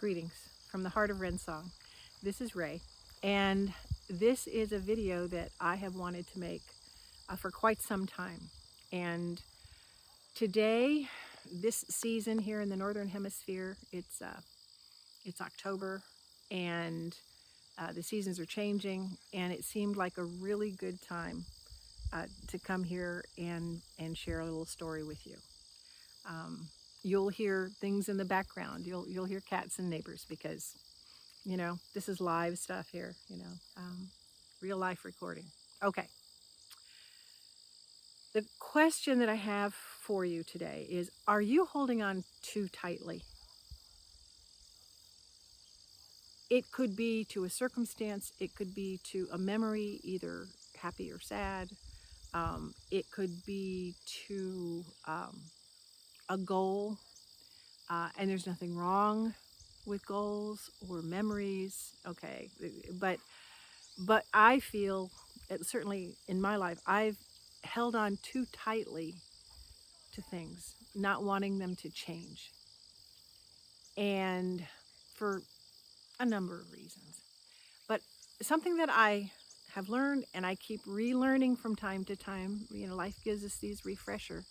Greetings from the heart of Song. This is Ray, and this is a video that I have wanted to make for quite some time. And today, this season here in the Northern Hemisphere, it's October, and the seasons are changing, and it seemed like a really good time to come here and share a little story with you. You'll hear things in the background. You'll hear cats and neighbors because, this is live stuff here, real life recording. Okay. The question that I have for you today is, are you holding on too tightly? It could be to a circumstance. It could be to a memory, either happy or sad. It could be to a goal, and there's nothing wrong with goals or memories, okay, but I feel, certainly in my life, I've held on too tightly to things, not wanting them to change, and for a number of reasons. But something that I have learned, and I keep relearning from time to time, life gives us these refresher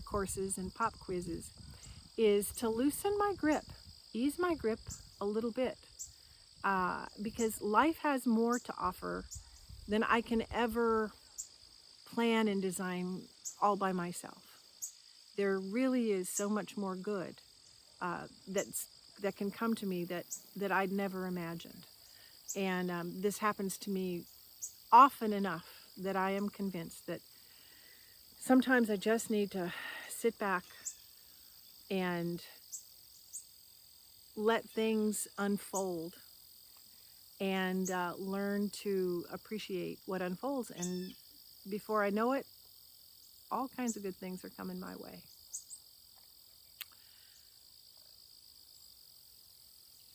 courses and pop quizzes, is to loosen my grip, ease my grip a little bit, because life has more to offer than I can ever plan and design all by myself. There really is so much more good that can come to me that I'd never imagined. And this happens to me often enough that I am convinced that sometimes I just need to sit back and let things unfold and learn to appreciate what unfolds. And before I know it, all kinds of good things are coming my way.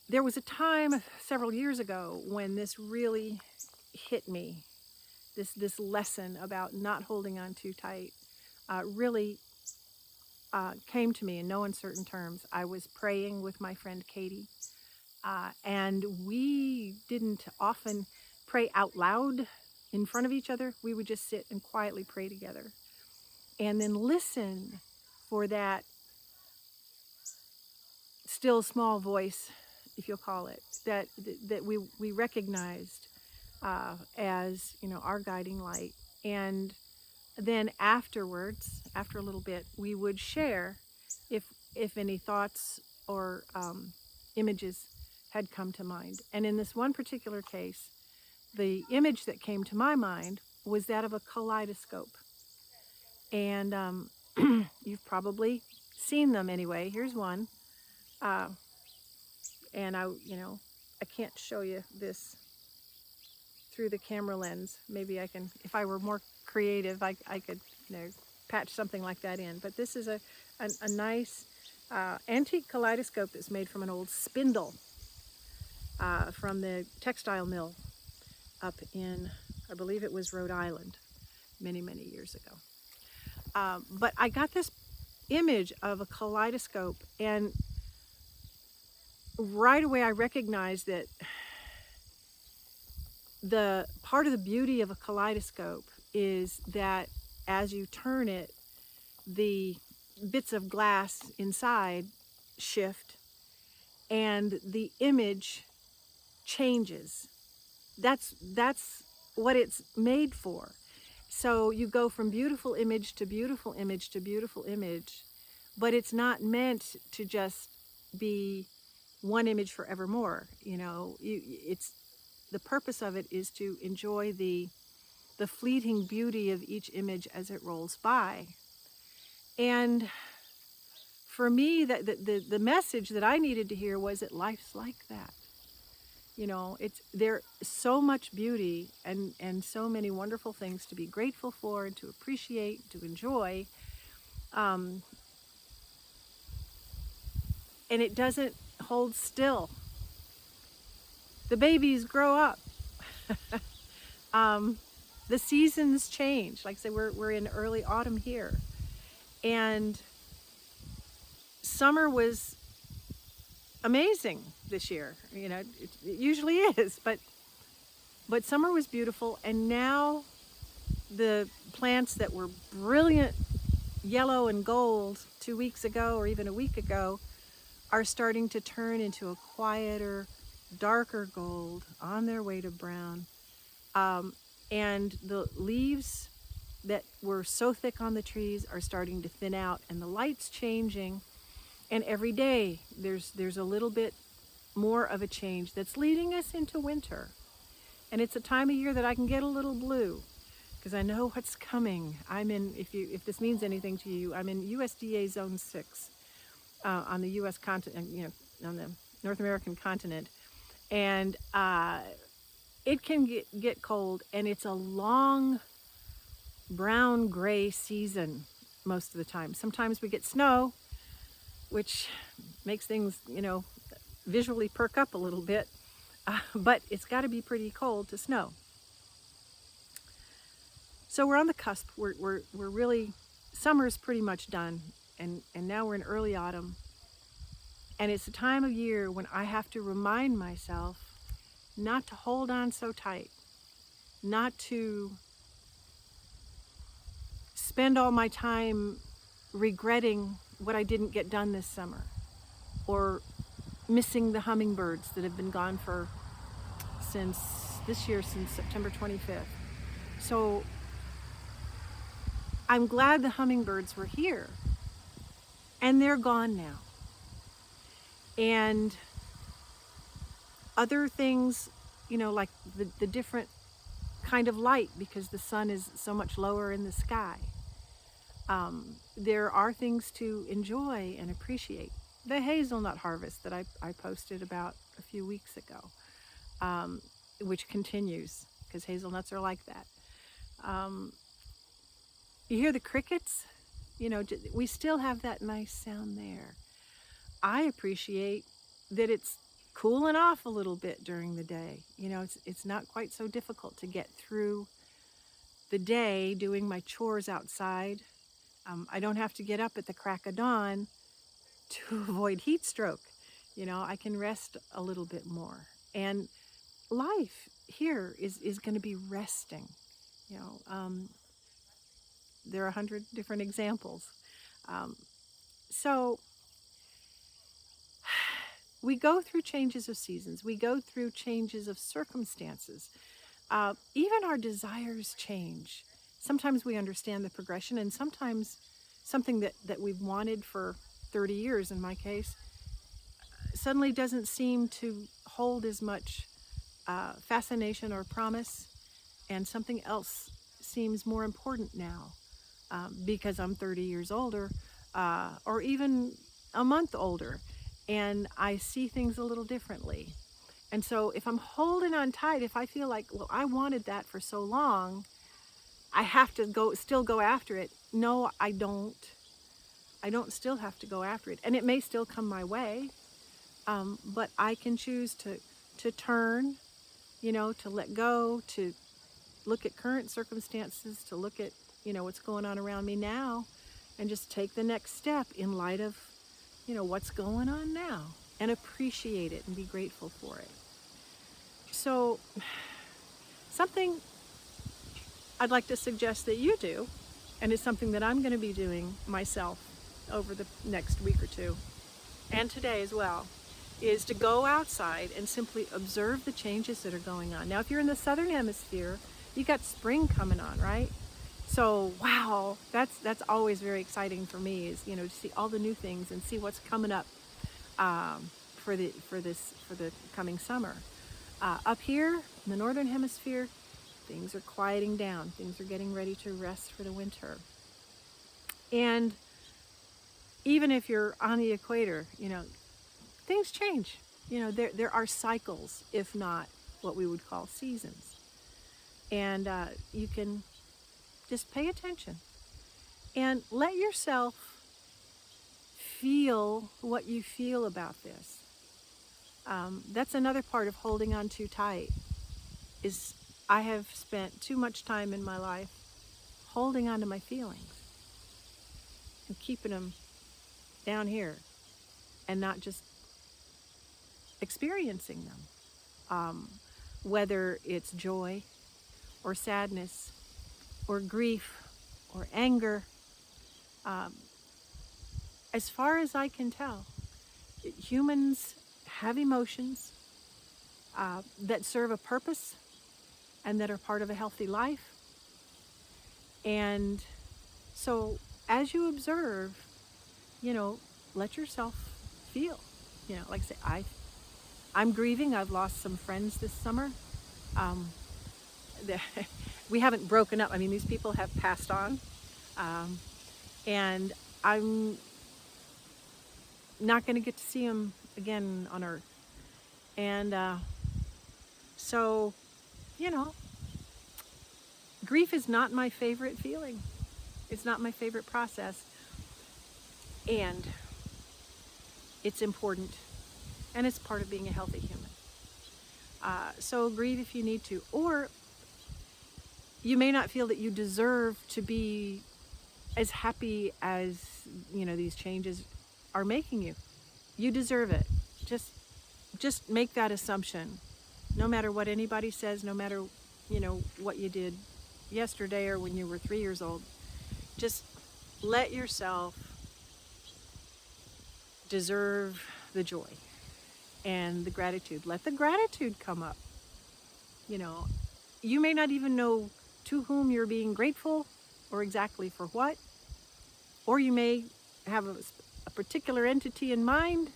There was a time several years ago when this really hit me. This lesson about not holding on too tight really came to me in no uncertain terms. I was praying with my friend Katie, and we didn't often pray out loud in front of each other. We would just sit and quietly pray together and then listen for that still small voice, if you'll call it, that we recognized as our guiding light. And then afterwards, after a little bit, we would share if any thoughts or images had come to mind. And in this one particular case, the image that came to my mind was that of a kaleidoscope. And you've probably seen them anyway. Here's one. And I can't show you this through the camera lens. Maybe I can, if I were more creative, I could patch something like that in. But this is a nice antique kaleidoscope that's made from an old spindle from the textile mill up in, I believe it was Rhode Island, many, many years ago. But I got this image of a kaleidoscope, and right away I recognized that the part of the beauty of a kaleidoscope is that as you turn it, the bits of glass inside shift and the image changes. That's what it's made for. So you go from beautiful image to beautiful image to beautiful image, but it's not meant to just be one image forevermore. It's the purpose of it is to enjoy the fleeting beauty of each image as it rolls by. And for me, the message that I needed to hear was that life's like that. There's so much beauty and so many wonderful things to be grateful for and to appreciate, to enjoy. And it doesn't hold still. The babies grow up. The seasons change. Like I say, we're in early autumn here. And summer was amazing this year. It usually is, but summer was beautiful, and now the plants that were brilliant yellow and gold 2 weeks ago or even a week ago are starting to turn into a quieter, darker gold on their way to brown. And the leaves that were so thick on the trees are starting to thin out, and the light's changing. And every day there's a little bit more of a change that's leading us into winter. And it's a time of year that I can get a little blue because I know what's coming. If this means anything to you, I'm in USDA Zone 6 on the U.S. continent, on the North American continent. And it can get cold, and it's a long brown gray season most of the time. Sometimes we get snow, which makes things, visually perk up a little bit, but it's got to be pretty cold to snow. So we're on the cusp. We're really, summer's pretty much done, and now we're in early autumn. And it's a time of year when I have to remind myself not to hold on so tight, not to spend all my time regretting what I didn't get done this summer, or missing the hummingbirds that have been gone since September 25th. So I'm glad the hummingbirds were here, and they're gone now. And other things, like the different kind of light, because the sun is so much lower in the sky. There are things to enjoy and appreciate. The hazelnut harvest that I posted about a few weeks ago, which continues because hazelnuts are like that. You hear the crickets? We still have that nice sound there. I appreciate that it's cooling off a little bit during the day. It's not quite so difficult to get through the day doing my chores outside. I don't have to get up at the crack of dawn to avoid heat stroke. I can rest a little bit more. And life here is going to be resting. There are 100 different examples. So we go through changes of seasons. We go through changes of circumstances. Even our desires change. Sometimes we understand the progression, and sometimes something that we've wanted for 30 years, in my case, suddenly doesn't seem to hold as much fascination or promise, and something else seems more important now because I'm 30 years older, or even a month older, and I see things a little differently. And so if I'm holding on tight, if I feel like, well, I wanted that for so long, I have to still go after it. No, I don't. I don't still have to go after it. And it may still come my way, but I can choose to turn, to let go, to look at current circumstances, to look at, what's going on around me now, and just take the next step in light of, what's going on now, and appreciate it and be grateful for it. So something I'd like to suggest that you do, and it's something that I'm going to be doing myself over the next week or two, and today as well, is to go outside and simply observe the changes that are going on. Now, if you're in the southern hemisphere, you got spring coming on, right? So, wow, that's always very exciting for me, is to see all the new things and see what's coming up for the coming summer. Up here in the northern hemisphere, things are quieting down. Things are getting ready to rest for the winter. And even if you're on the equator, things change. There are cycles, if not what we would call seasons. And you can just pay attention and let yourself feel what you feel about this. That's another part of holding on too tight, is I have spent too much time in my life holding on to my feelings and keeping them down here and not just experiencing them, whether it's joy or sadness or grief or anger. Um, as far as I can tell, humans have emotions that serve a purpose and that are part of a healthy life. And so as you observe, you know, let yourself feel. You know, like I say, I'm grieving. I've lost some friends this summer. Um, we haven't broken up. I mean, these people have passed on. Um, and I'm not going to get to see them again on earth. And so, you know, grief is not my favorite feeling. It's not my favorite process. And it's important. And it's part of being a healthy human. So grieve if you need to. Or you may not feel that you deserve to be as happy as, you know, these changes are making you. You deserve it. Just make that assumption. No matter what anybody says, no matter, you know, what you did yesterday or when you were 3 years old, just let yourself deserve the joy and the gratitude. Let the gratitude come up. You know, you may not even know to whom you're being grateful or exactly for what, or you may have a particular entity in mind.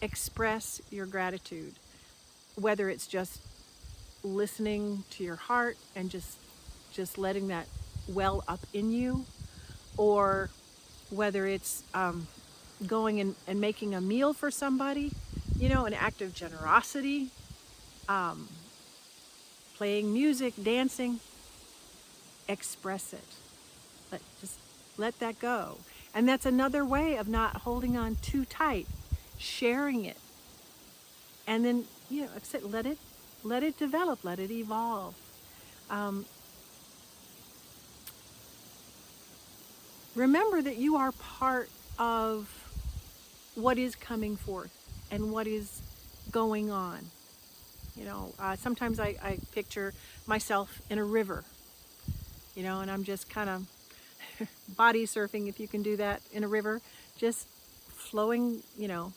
Express your gratitude, whether it's just listening to your heart and just letting that well up in you, or whether it's going and making a meal for somebody, you know, an act of generosity, playing music, dancing. Express it. Just let that go. And that's another way of not holding on too tight, sharing it. And then, you know, let it develop, let it evolve. Remember that you are part of what is coming forth and what is going on. You know, sometimes I picture myself in a river, you know, and I'm just kind of body surfing, if you can do that in a river, just flowing, you know,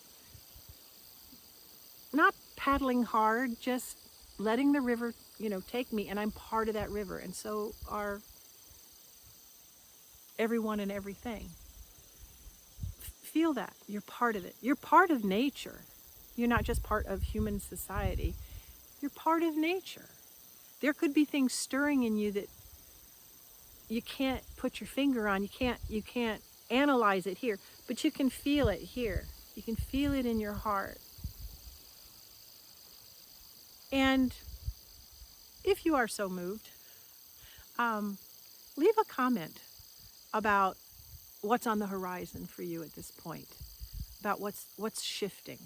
not paddling hard, just letting the river, you know, take me, and I'm part of that river, and so are everyone and everything. Feel that. You're part of it. You're part of nature. You're not just part of human society. You're part of nature. There could be things stirring in you that you can't put your finger on. You can't analyze it here, but you can feel it here. You can feel it in your heart. And if you are so moved, leave a comment about what's on the horizon for you at this point, about what's shifting.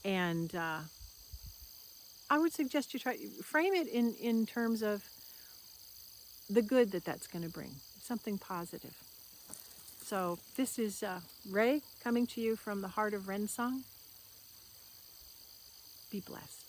And I would suggest you try frame it in terms of the good that's going to bring, something positive. So this is Ray coming to you from the heart of Wrensong. Be blessed.